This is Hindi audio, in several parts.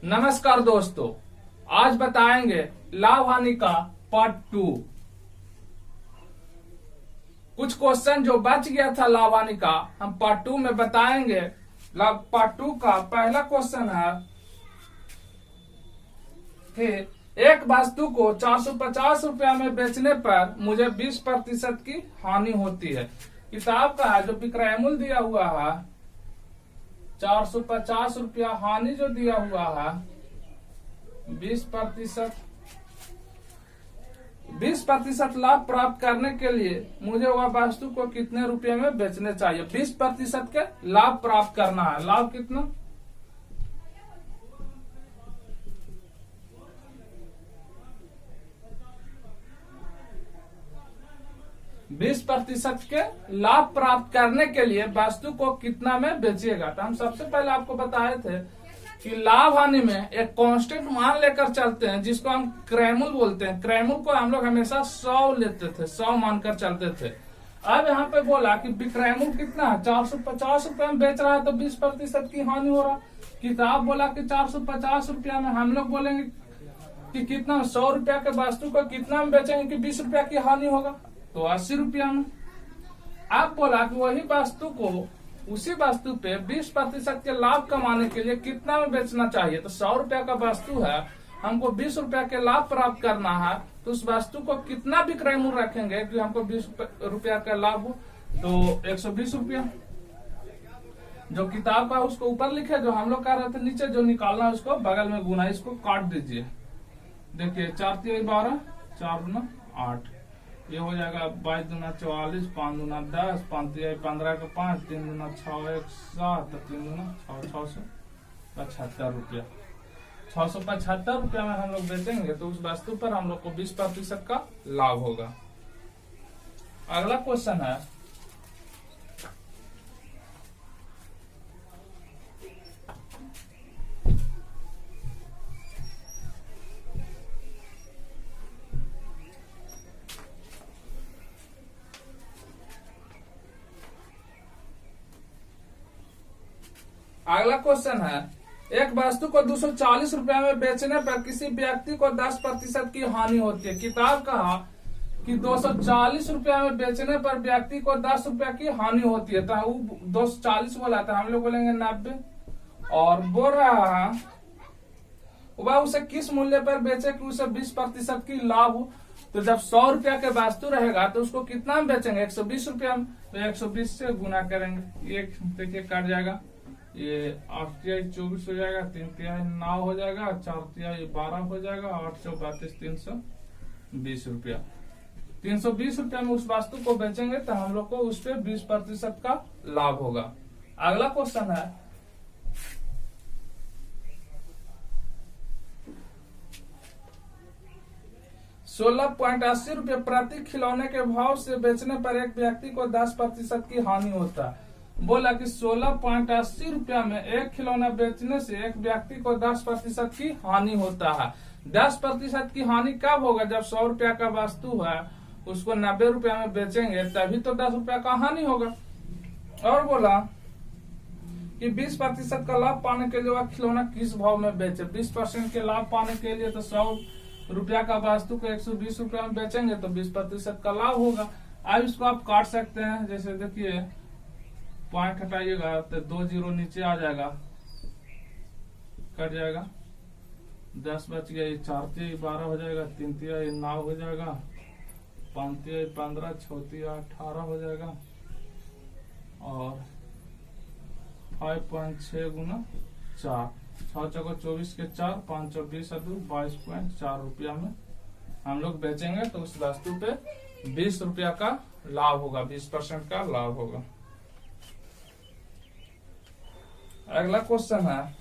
नमस्कार दोस्तों, आज बताएंगे लाभ हानि का पार्ट 2। कुछ क्वेश्चन जो बच गया था लाभ हानि का हम पार्ट 2 में बताएंगे। पार्ट 2 का पहला क्वेश्चन है कि एक वस्तु को 450 रुपया में बेचने पर मुझे 20% की हानि होती है। किताब का है जो विक्रय मूल्य दिया हुआ है 450 रुपया, हानि जो दिया हुआ है 20% लाभ प्राप्त करने के लिए मुझे वह वस्तु को कितने रुपए में बेचने चाहिए। 20% के लाभ प्राप्त करना है। लाभ कितना? 20% के लाभ प्राप्त करने के लिए वस्तु को कितना में बेचिएगा। तो हम सबसे पहले आपको बताए थे कि लाभ हानि में एक कांस्टेंट मान लेकर चलते हैं जिसको हम क्रयमूल्य बोलते हैं। क्रयमूल्य को हम लोग हमेशा 100 लेते थे, 100 मानकर चलते थे। अब यहाँ पे बोला कि विक्रय मूल्य कितना है, 450 रुपया में बेच रहा है तो 20% की हानि हो रहा। किताब बोला कि 450 रुपया में, हम लोग बोलेंगे कि कितना 100 रुपया के वस्तु को कितना में बेचेंगे कि 20 रुपया की हानि होगा, तो 80 रुपया में। आप बोला कि वही वस्तु को उसी वस्तु पे 20% के लाभ कमाने के लिए कितना में बेचना चाहिए। तो 100 रुपया का वस्तु है, हमको 20 रुपया के लाभ प्राप्त करना है, तो उस वस्तु को कितना विक्रय मूल्य रखेंगे कि हमको 20 रुपया का लाभ हो, तो 120 रुपया। जो किताब का उसको ऊपर लिखे, जो हम लोग कह रहे थे नीचे जो निकालना है उसको बगल में गुना, इसको काट दीजिए। देखिए 4 3 12, 4 गुना 8, ये हो जाएगा 22 दूना 44, 5 दूना 10, 5 3 15 का 5, 3 दूना 6 1 7, 3 दूना 675 रुपया। 675 रुपया में हम लोग बेचेंगे तो उस वस्तु पर हम लोग को 20% का लाभ होगा। अगला क्वेश्चन है अगला क्वेश्चन है, एक वस्तु को 240 रुपया में बेचने पर किसी व्यक्ति को 10% की हानि होती है। किताब कहा कि 240 रुपया में बेचने पर व्यक्ति को 10 रुपया की हानि होती है। तो वो 240 बोला था, हम लोग बोलेंगे 90। और बोल रहा है वह उसे किस मूल्य पर बेचे कि उसे 20% की लाभ हो। तो जब 100 रुपया के वस्तु रहेगा तो उसको कितना में बेचेंगे, 120 रुपया में। तो 120 से गुना करेंगे, एक देखिए कट जाएगा, ये 8 तिहाई 24 हो जाएगा, 3 तिहाई 9 हो जाएगा, 4 तिहाई 12 हो जाएगा, 8 से 32 320 रुपया। 320 रुपया में उस वस्तु को बेचेंगे तो हम लोग को उस पे 20% का लाभ होगा। अगला क्वेश्चन है, ₹16.80 प्रति खिलौने के भाव से बेचने पर एक व्यक्ति को 10% की हानि होता है। बोला कि 16.80 रुपया में एक खिलौना बेचने से एक व्यक्ति को 10% की हानि होता है। 10% की हानि कब होगा, जब 100 रुपया का वस्तु है उसको 90 रुपया में बेचेंगे तभी तो 10 रुपया का हानि होगा। और बोला कि 20% का लाभ पाने के लिए वह खिलौना किस भाव में बेचे। 20% के लाभ पाने के लिए तो 100 रुपया का वस्तु को 120 रुपया में बेचेंगे तो 20% का लाभ होगा। अब इसको आप काट सकते हैं, जैसे देखिए पॉइंट हटाइएगा तो 2 जीरो नीचे आ जाएगा, कट जाएगा, 10 बच गया, 4 तिहाई 12 हो जाएगा, 3 तिहाई 9 हो जाएगा, 5 तिहाई 15, 6 तिहाई 18 हो जाएगा, और 5.6 गुना 4, 6 चौको 24 के 4, 5 चौ 20 22.4 रुपया में हम लोग बेचेंगे तो उस वस्तु पे 20 रुपया का लाभ होगा, 20% का लाभ होगा। अगला क्वेश्चन है,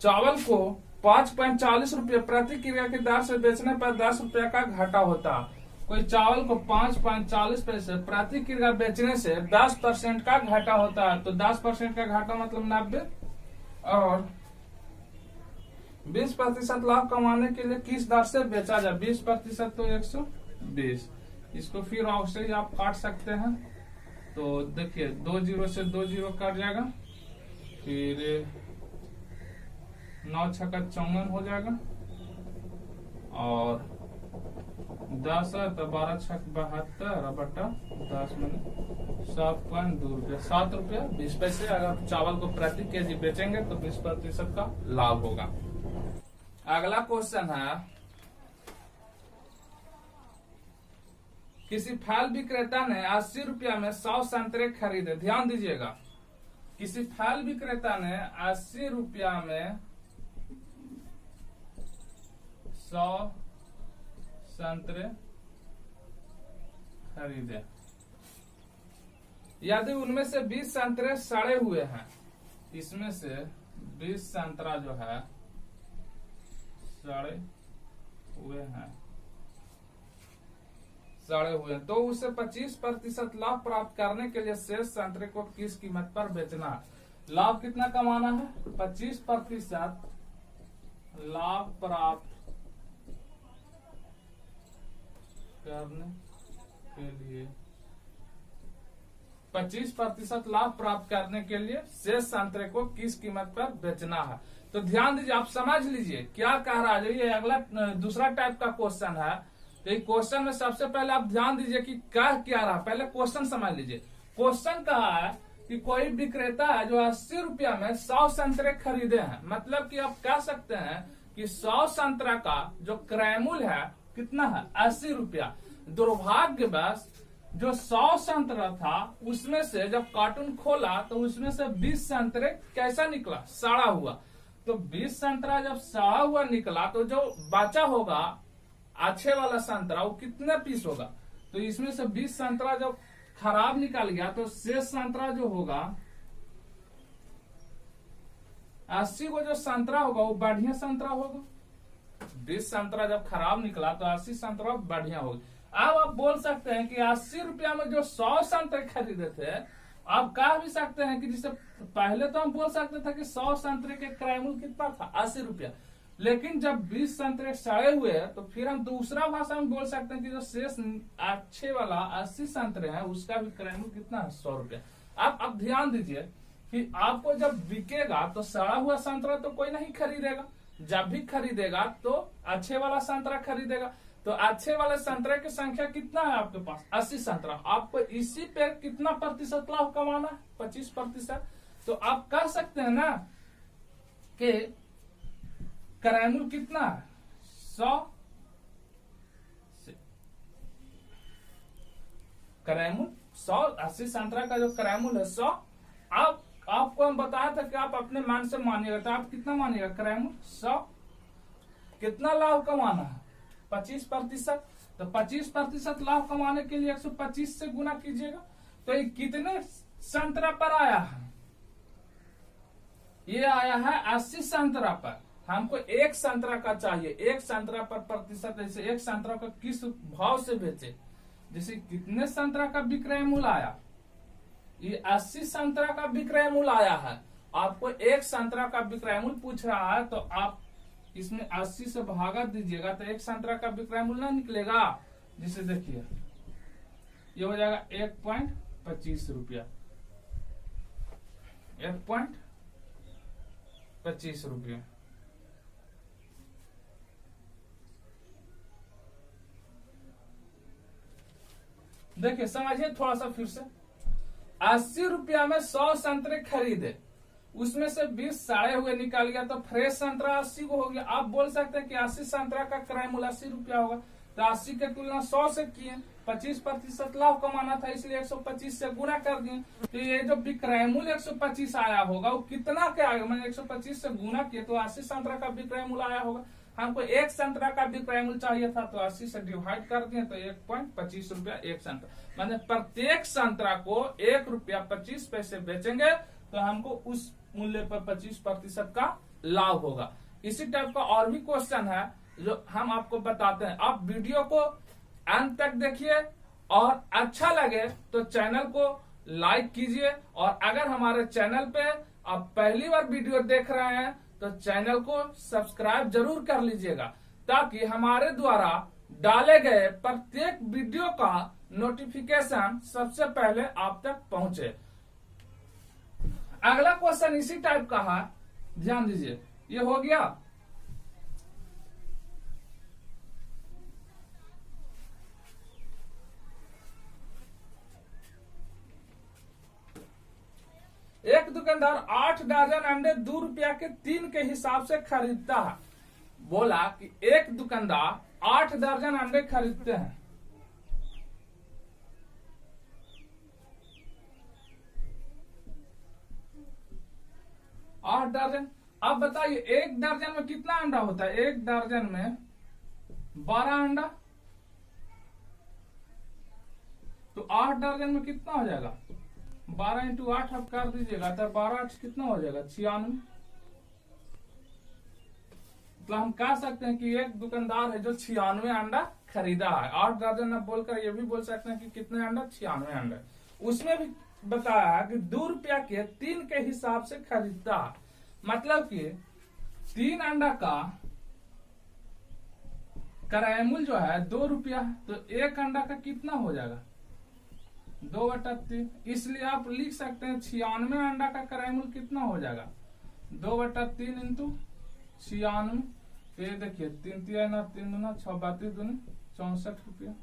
चावल को 5.40 रुपये प्रति क्रिया की दर से बेचने पर 10 रुपया का घाटा होता है। कोई चावल को 5.40 पैसे प्रति क्रिया बेचने से 10% का घाटा होता है। तो 10% का घाटा मतलब 90, और 20% लाभ कमाने के लिए किस दर से बेचा जाए। 20% तो 20। इसको फिर औसे ही आप काट सकते हैं। तो देखिए 2 जीरो से 2 जीरो कट जाएगा, फिर 9 छक्का 54 हो जाएगा, और 10 है तो 12 छक 72 बटा 10 में 7.2 रुपया, 7 रुपया 20 पैसे। अगर चावल को प्रति केजी बेचेंगे तो 20% का लाभ होगा। अगला क्वेश्चन है, किसी फल विक्रेता ने 80 रुपया में 100 संतरे खरीदे। ध्यान दीजिएगा, किसी फल विक्रेता ने 80 रुपया में 100 संतरे खरीदे। यदि उनमें से 20 संतरे सड़े हुए हैं, इसमें से 20 संतरा जो है सड़े हुए हैं, तो उसे 25% लाभ प्राप्त करने के लिए शेष संतरे को किस कीमत पर बेचना है। लाभ कितना कमाना है? 25% लाभ प्राप्त करने के लिए, 25% लाभ प्राप्त करने के लिए शेष संतरे को किस कीमत पर बेचना है। तो ध्यान दीजिए, आप समझ लीजिए क्या कह रहा है। ये अगला दूसरा टाइप का क्वेश्चन है। तो क्वेश्चन में सबसे पहले आप ध्यान दीजिए कि क्या रहा, पहले क्वेश्चन समझ लीजिए। क्वेश्चन कहा है कि कोई विक्रेता है जो 80 रुपया में 100 संतरे खरीदे हैं। मतलब कि आप कह सकते हैं कि 100 संतरा का जो क्रय मूल्य है कितना है? 80 रुपया। दुर्भाग्यवश जो 100 संतरा था उसमें से जब कार्टून खोला तो उसमें से 20 संतरे कैसा निकला? सड़ा हुआ। तो 20 संतरा जब सड़ा हुआ निकला तो जो बचा होगा अच्छे वाला संतरा वो कितने पीस होगा? तो इसमें से 20 संतरा जब खराब निकल गया तो शेष संतरा जो होगा 80 को जो संतरा होगा वो बढ़िया संतरा होगा। 20 संतरा जब खराब निकला तो 80 संतरा बढ़िया होगा। अब आप बोल सकते हैं कि 80 रुपया में जो 100 संतरे खरीदे थे, आप कह भी सकते हैं कि जिसे पहले तो हम बोल सकते थे कि 100 संतरे के क्रय मूल्य कितना था? 80 रुपया। लेकिन जब 20 संतरे सड़े हुए तो फिर हम दूसरा भाषा में बोल सकते हैं कि जो शेष अच्छे वाला 80 संतरे हैं उसका भी क्रय मूल्य कितना है? 100 रुपया। अब ध्यान दीजिए कि आपको जब बिकेगा तो सड़ा हुआ संतरा तो कोई नहीं खरीदेगा। जब भी खरीदेगा तो अच्छे वाला संतरा खरीदेगा। तो अच्छे वाले संतरे की संख्या कितना है आपके पास? 80 संतरा। आपको इसी पे कितना प्रतिशत लाभ कमाना है? 25%। तो आप कह सकते हैं ना कि क्रय मूल्य कितना है? 100 क्रय मूल्य 100, 80 संतरा का जो क्रय मूल्य है 100। आपको हम बताया था कि आप अपने मन से मानिएगा, तो आप कितना मानिएगा? क्रय मूल्य 100। कितना लाभ कमाना है? 25%। तो 25% लाभ कमाने के लिए 125 से गुना कीजिएगा। तो ये कितने संतरा पर आया है? ये आया है 80 संतरा पर। हमको एक संतरा का चाहिए, एक संतरा पर प्रतिशत, जैसे एक संतरा का किस भाव से बेचे, जैसे कितने संतरा का विक्रय मूल्य आया? ये 80 संतरा का विक्रय मूल्य आया है। आपको एक संतरा का विक्रय मूल्य पूछ रहा है तो आप इसमें 80 से भागा दीजिएगा तो एक संतरा का विक्रय मूल्य ना निकलेगा। जिसे देखिए ये हो जाएगा 1.25 रुपया, 1.25 रुपया। देखिए समझिए थोड़ा सा फिर से। 80 रुपया में 100 संतरे खरीदे, उसमें से 20 सड़े हुए निकाल गया तो फ्रेश संतरा 80 को हो गया। आप बोल सकते हैं कि 80 संतरा का क्रय मूल्य 80 रुपया होगा। तो 80 के तुलना 100 से किए, 25% लाभ कमाना था इसलिए 125 से गुना कर दिए। तो ये जो विक्रय मूल्य 125 आया होगा वो कितना के आएगा? मैंने 125 से गुना किए तो 80 संतरा का विक्रय मूल्य आया होगा। हमको एक संतरा का विक्रय मूल्य चाहिए था तो 80 से डिवाइड कर दिए तो 1.25 रुपया एक संतरा। मैंने प्रत्येक संतरा को 1 रुपया 25 पैसे बेचेंगे तो हमको उस मूल्य पर 25% का लाभ होगा। इसी टाइप का और भी क्वेश्चन है जो हम आपको बताते हैं। आप वीडियो को अंत तक देखिए और अच्छा लगे तो चैनल को लाइक कीजिए, और अगर हमारे चैनल पे आप पहली बार वीडियो देख रहे हैं तो चैनल को सब्सक्राइब जरूर कर लीजिएगा, ताकि हमारे द्वारा डाले गए प्रत्येक वीडियो का नोटिफिकेशन सबसे पहले आप तक पहुंचे। अगला क्वेश्चन इसी टाइप का है, ध्यान दीजिए। ये हो गया। एक दुकानदार 8 दर्जन अंडे 2 रुपया के 3 के हिसाब से खरीदता है। बोला कि एक दुकानदार 8 दर्जन अंडे खरीदते हैं। आठ दर्जन। अब बताइए एक दर्जन में कितना अंडा होता है? एक दर्जन में 12 अंडा। तो 8 दर्जन में कितना हो जाएगा? 12 इंटू 8 आप कर दीजिएगा तो 12 कितना हो जाएगा? 96। तो हम कह सकते हैं कि एक दुकानदार है जो 96 अंडा खरीदा है। 8 दर्जन आप बोलकर ये भी बोल सकते हैं कि कितने अंडा? 96 अंडा। उसमें भी बताया कि 2 रुपया के 3 के हिसाब से खरीदता है। मतलब कि 3 अंडा का क्रय मूल्य जो है 2 रुपया, तो एक अंडा का कितना हो जाएगा? 2/3। इसलिए आप लिख सकते हैं 96 अंडा का क्रय मूल्य कितना हो जाएगा? 2/3 इंटू 96। तो ये देखिए 3 3 3 दूना 6 32 दूनी 64 रुपया।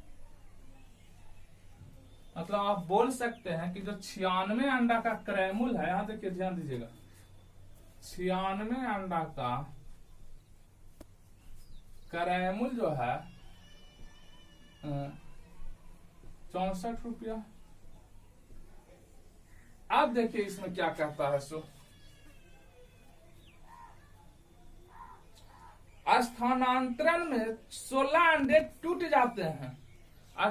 मतलब आप बोल सकते हैं कि जो 96 अंडा का क्रय मूल्य है, यहां देखिए ध्यान दीजिएगा, 96 अंडा का क्रय मूल्य जो है 64 रुपया। अब देखिए इसमें क्या कहता है। सो स्थानांतरण में 16 अंडे टूट जाते हैं।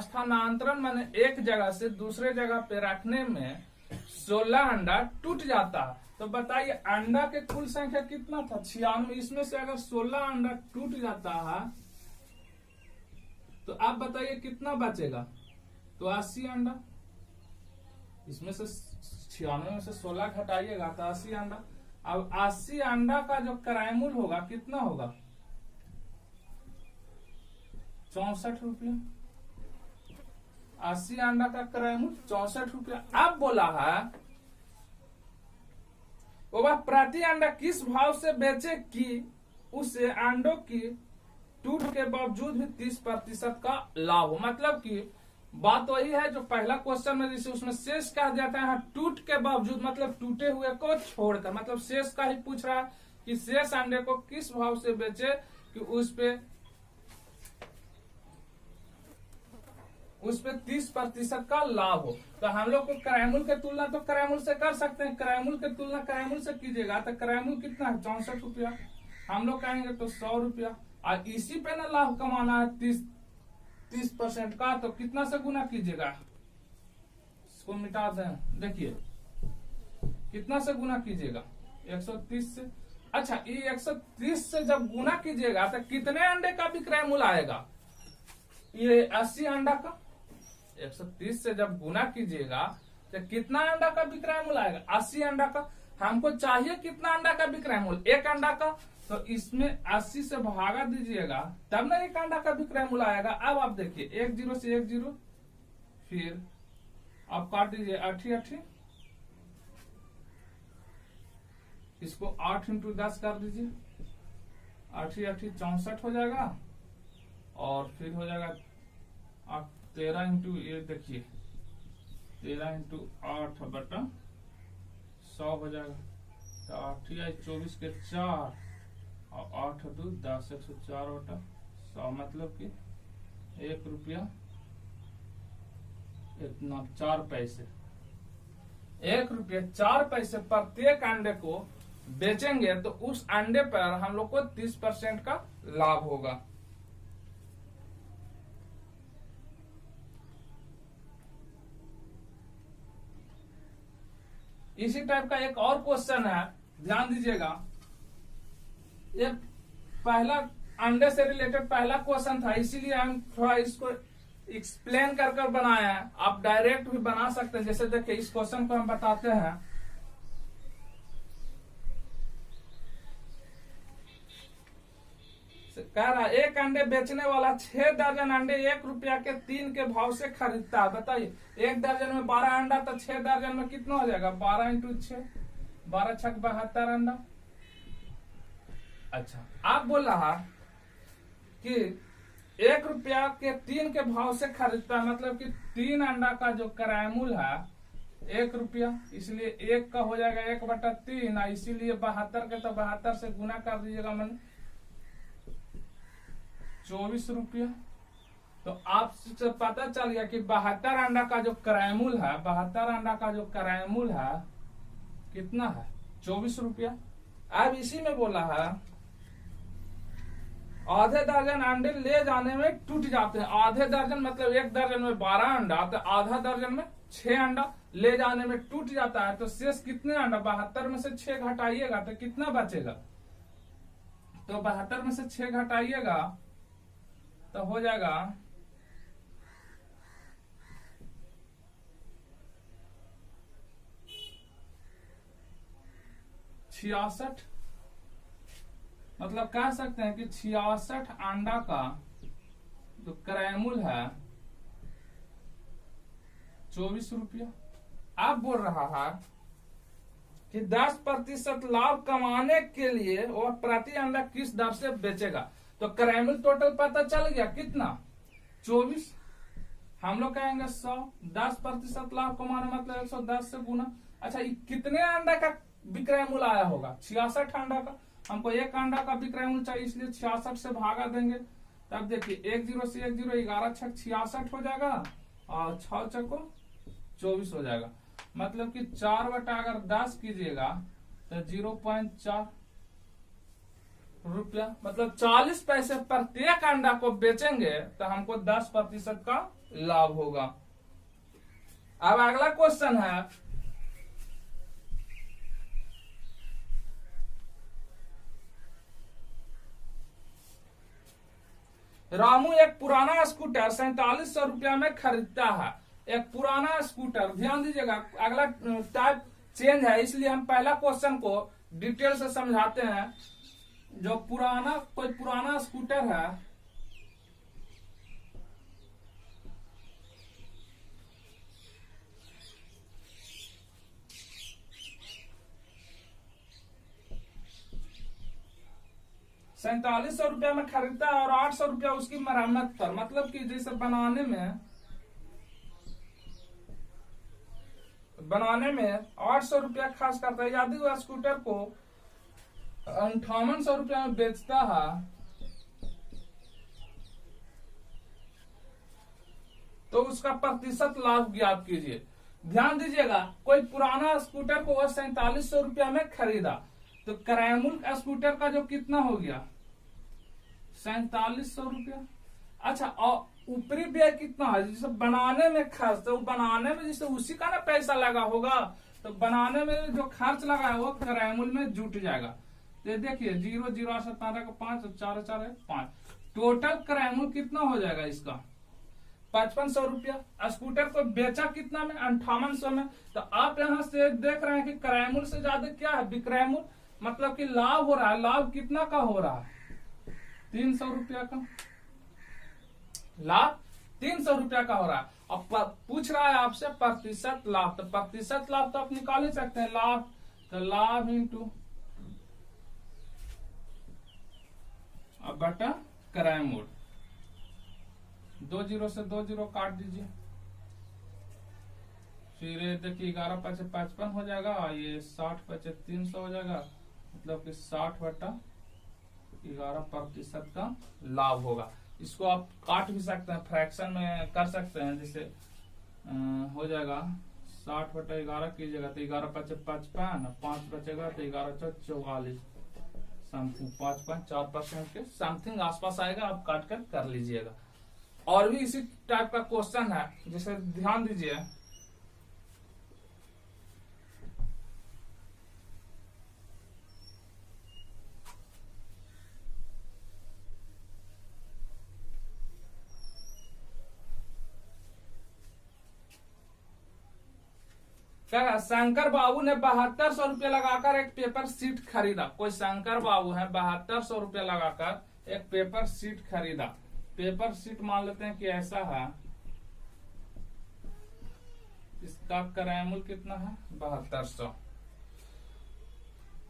स्थानांतरण माने एक जगह से दूसरे जगह पे रखने में 16 अंडा टूट जाता है। तो बताइए अंडा के कुल संख्या कितना था? 96। इसमें से अगर 16 अंडा टूट जाता है तो आप बताइए कितना बचेगा? तो 80 अंडा। इसमें से 96 में से 16 घटाइएगा तो 80 अंडा। अब 80 अंडा का जो क्रय मूल्य होगा कितना होगा? 64 रुपया। 80 अंडा का क्रय मूल्य 64 रुपया। अब बोला है वो वह प्रति अंडा किस भाव से बेचे कि उसे अंडों की टूट के बावजूद भी 30% का लाभ हो। मतलब कि बात वही है जो पहला क्वेश्चन में जैसे उसमें शेष कह जाता है, टूट के बावजूद मतलब टूटे हुए को छोड़कर, मतलब शेष का ही पूछ रहा है कि शेष अंडे को किस भाव से बेचे कि उस पे 30% का लाभ हो। तो हम लोग को क्रय मूल्य की तुलना तो क्रय मूल्य से कर सकते हैं। क्रय मूल्य की तुलना क्रय मूल्य से कीजिएगा तो क्रय मूल्य कितना है? 64 रुपया। हम लोग कहेंगे तो 100 रुपया। और इसी पे ना लाभ कमाना है 30% का, तो कितना से गुना कीजिएगा? इसको मिटा दें। देखिए कितना से गुना कीजिएगा? 130 से। अच्छा, ये 130 से जब गुना कीजिएगा तो कितने अंडे का विक्रय मूल्य आएगा? ये 80 अंडा का। 130 से जब गुना कीजिएगा तो कितना अंडा का विक्रय मूल्य आएगा? 80 अंडा का। हमको चाहिए कितना अंडा का विक्रय मूल्य? एक अंडा का। तो इसमें 80 से भागा दीजिएगा तब ना एक अंडा का विक्रय मूल्य आएगा। अब आप देखिए 1 0 से 1 0, फिर आप काट दीजिए 8 8, इसको 8 इंटू 10 कर दीजिए, 8 8 64 हो जाएगा। और फिर हो जाएगा 13 इंटू, ये देखिए 13 इंटू 8/100 हो जाएगा। तो 8 या 24 के 4 और 8 2 10, 104/100 मतलब कि 1 रुपया इतना 4 पैसे। 1 रुपया 4 पैसे प्रत्येक अंडे को बेचेंगे तो उस अंडे पर हम लोग को 30% का लाभ होगा। इसी टाइप का एक और क्वेश्चन है, ध्यान दीजिएगा। ये पहला अंडे से रिलेटेड पहला क्वेश्चन था, इसीलिए हम थोड़ा इसको एक्सप्लेन कर कर बनाया है। आप डायरेक्ट भी बना सकते हैं। जैसे देखिए इस क्वेश्चन को हम बताते हैं। कह रहा है एक अंडे बेचने वाला 6 दर्जन अंडे 1 रुपया के 3 के भाव से खरीदता है। बताइए, 1 दर्जन में 12 अंडा, तो 6 दर्जन में कितना हो जाएगा? 12 इंटू 6, 12 छक 72 अंडा। अच्छा, आप बोल रहा कि 1 रुपया के 3 के भाव से खरीदता है, मतलब कि 3 अंडा का जो किराया मूल्य है 1 रुपया, इसलिए 1 का हो जाएगा 1/3, इसीलिए 72 के तो 72 से गुना कर दीजिएगा, मैंने 24 रुपया। तो आपसे पता चल गया कि 72 अंडा का जो किराया मूल्य है, 72 अंडा का जो किराया मूल्य है कितना है? 24 रुपया। अब इसी में बोला है आधे दर्जन अंडे ले जाने में टूट जाते हैं। आधे दर्जन मतलब 1 दर्जन में 12 अंडा, तो आधा दर्जन में 6 अंडा ले जाने में टूट जाता है। तो शेष कितने अंडा? 72 में से 6 घटाइएगा तो कितना बचेगा? तो 72 में से 6 घटाइएगा तो हो जाएगा 66। मतलब कह सकते हैं कि 66 अंडा का जो किराया मूल्य है 24 रुपया। आप बोल रहा है कि 10% लाभ कमाने के लिए वह प्रति अंडा किस दर से बेचेगा। तो किराया मूल्य टोटल पता चल गया कितना? 24। हम लोग कहेंगे 100। 10% लाभ कमाने मतलब 110 से गुना। अच्छा, ये कितने अंडा का विक्रय मूल्य आया होगा? 66 अंडा का। हमको 1 अंडा का विक्रय मूल्य चाहिए, इसलिए 66 से भागा देंगे। तब देखिए 1 0 से 1 0, 11 छक 66 हो जाएगा और 6 छको 24 हो जाएगा। मतलब कि 4 बटा अगर 10 कीजिएगा तो 0.4 रुपया, मतलब 40 पैसे प्रत्येक अंडा को बेचेंगे तो हमको 10% का लाभ होगा। अब अगला क्वेश्चन है, रामू एक पुराना स्कूटर 4700 रुपया में खरीदता है। एक पुराना स्कूटर, ध्यान दीजिएगा अगला टाइप चेंज है, इसलिए हम पहला क्वेश्चन को डिटेल से समझाते हैं। जो कोई पुराना स्कूटर है, ₹4700 रुपया में खरीदता है और 800 रुपया उसकी मरम्मत पर, मतलब कि जैसे बनाने में 800 रुपया खर्च करता है। यदि वह स्कूटर को 5800 रुपया में बेचता है तो उसका प्रतिशत लाभ ज्ञात कीजिए। ध्यान दीजिएगा, कोई पुराना स्कूटर को वह 4700 रुपया में खरीदा, तो किराया मूल्य स्कूटर का जो कितना हो गया? 4700 रुपया। अच्छा, और ऊपरी व्यय कितना है? जैसे बनाने में खर्च, तो बनाने में जैसे उसी का ना पैसा लगा होगा, तो बनाने में जो खर्च लगा है वो किराया मूल्य में जुट जाएगा। तो देखिए 0 0 से 15 का 5 और 4 4 है 5, टोटल किराया मूल्य कितना हो जाएगा इसका? 5500 रुपया। स्कूटर को बेचा कितना में? 5800 में। तो आप यहाँ से देख रहे हैं कि किराया मूल्य से ज्यादा क्या है? विक्रय मूल्य, मतलब कि लाभ हो रहा है। लाभ कितना का हो रहा है? 300 रुपया का लाभ, 300 रुपया का हो रहा है। अब पूछ रहा है आपसे प्रतिशत लाभ, तो प्रतिशत लाभ तो आप निकाल ही सकते हैं। लाभ तो लाभ इंटू बटा किराया मूल्य, 2 0 से 2 0 काट दीजिए, फिर देखिए 11 5 55 हो जाएगा, ये 60 5 300 हो जाएगा, मतलब कि 60 बटा 11% का लाभ होगा। इसको आप काट भी सकते हैं, फ्रैक्शन में कर सकते हैं, जैसे हो जाएगा 60 बटा 11 कीजिएगा तो 11 5 55, 5 बचेगा तो 11 4 44, समथिंग 5.4% के समथिंग आसपास आएगा। आप काट कर लीजिएगा। और भी इसी टाइप का क्वेश्चन है, जैसे ध्यान दीजिए, क्या शंकर बाबू ने 7200 रुपया लगाकर एक पेपर सीट खरीदा। कोई शंकर बाबू है 7200 रुपया लगाकर एक पेपर शीट खरीदा। पेपर शीट मान लेते हैं कि ऐसा है, इसका क्रय कितना है 7200।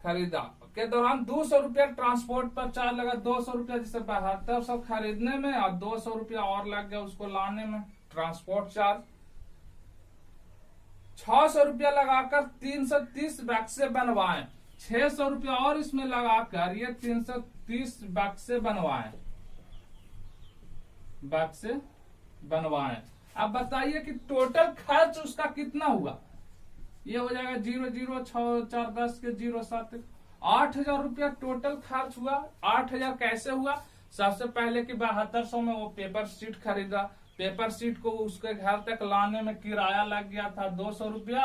खरीदा के दौरान 200 रुपया ट्रांसपोर्ट पर चार्ज लगा, 200 रुपया, जैसे 7200 खरीदने में और 200 रुपया और लग गया उसको लाने में ट्रांसपोर्ट चार्ज। 600 रुपया लगाकर 330 बक्से बनवाए, 600 रुपया और इसमें लगाकर ये 330 बक्से बनवाए। अब बताइए कि टोटल खर्च उसका कितना हुआ। ये हो जाएगा 006 के 07, 8000 रुपया टोटल खर्च हुआ। 8000 कैसे हुआ? सबसे पहले कि 7200 में वो पेपर शीट खरीदा, पेपर शीट को उसके घर तक लाने में किराया लग गया था 200 रुपया,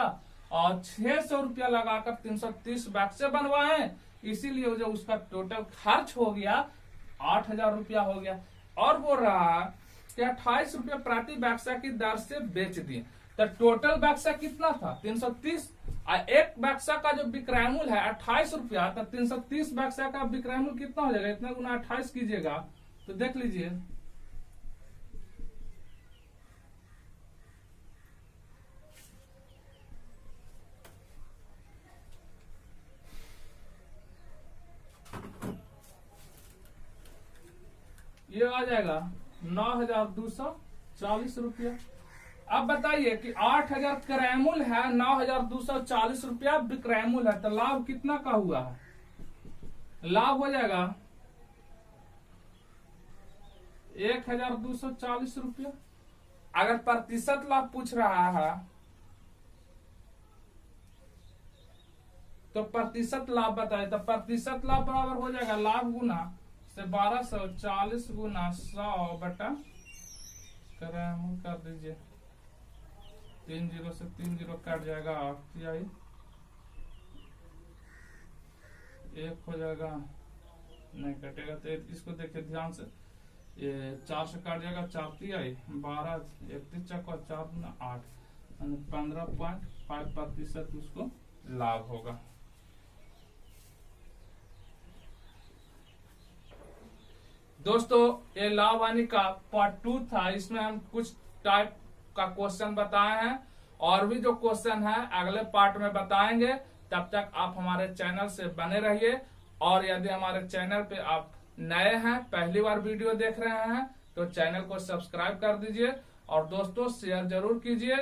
और 600 रुपया लगाकर 330 बक्से बनवाए, इसीलिए जो उसका टोटल खर्च हो गया 8000 रुपया हो गया। और बोल रहा कि 28 रुपया प्रति बक्सा की दर से बेच दिए, तो टोटल बक्सा कितना था 330, और एक बक्सा का जो विक्रय मूल्य है 28 रुपया, तो 330 बक्सा का विक्रय मूल्य कितना हो जाएगा, इतना गुना 28 कीजिएगा तो देख लीजिए। ये आ जाएगा 9240 रुपया। अब बताइए कि 8000 क्रय मूल्य है, 9240 रुपया विक्रय मूल्य है, तो लाभ कितना का हुआ है? लाभ हो जाएगा 1240 रुपया। अगर प्रतिशत लाभ पूछ रहा है तो प्रतिशत लाभ बताए, तो प्रतिशत लाभ बराबर हो जाएगा लाभ गुना से 1240 गुना 100 बटा क्रय मूल्य कर दीजिए, 3 0 से 3 0 कट जाएगा, 1 हो जाएगा, नहीं कटेगा तो इसको देखिए ध्यान से, ये 4 से कट जाएगा, 4 तिहाई 12, 31 चक्का 4 गुना 8, 15.5% उसको लाभ होगा। दोस्तों ये लाभ हानि का पार्ट 2 था, इसमें हम कुछ टाइप का क्वेश्चन बताए हैं, और भी जो क्वेश्चन है अगले पार्ट में बताएंगे। तब तक आप हमारे चैनल से बने रहिए, और यदि हमारे चैनल पे आप नए हैं, पहली बार वीडियो देख रहे हैं, तो चैनल को सब्सक्राइब कर दीजिए और दोस्तों शेयर जरूर कीजिए।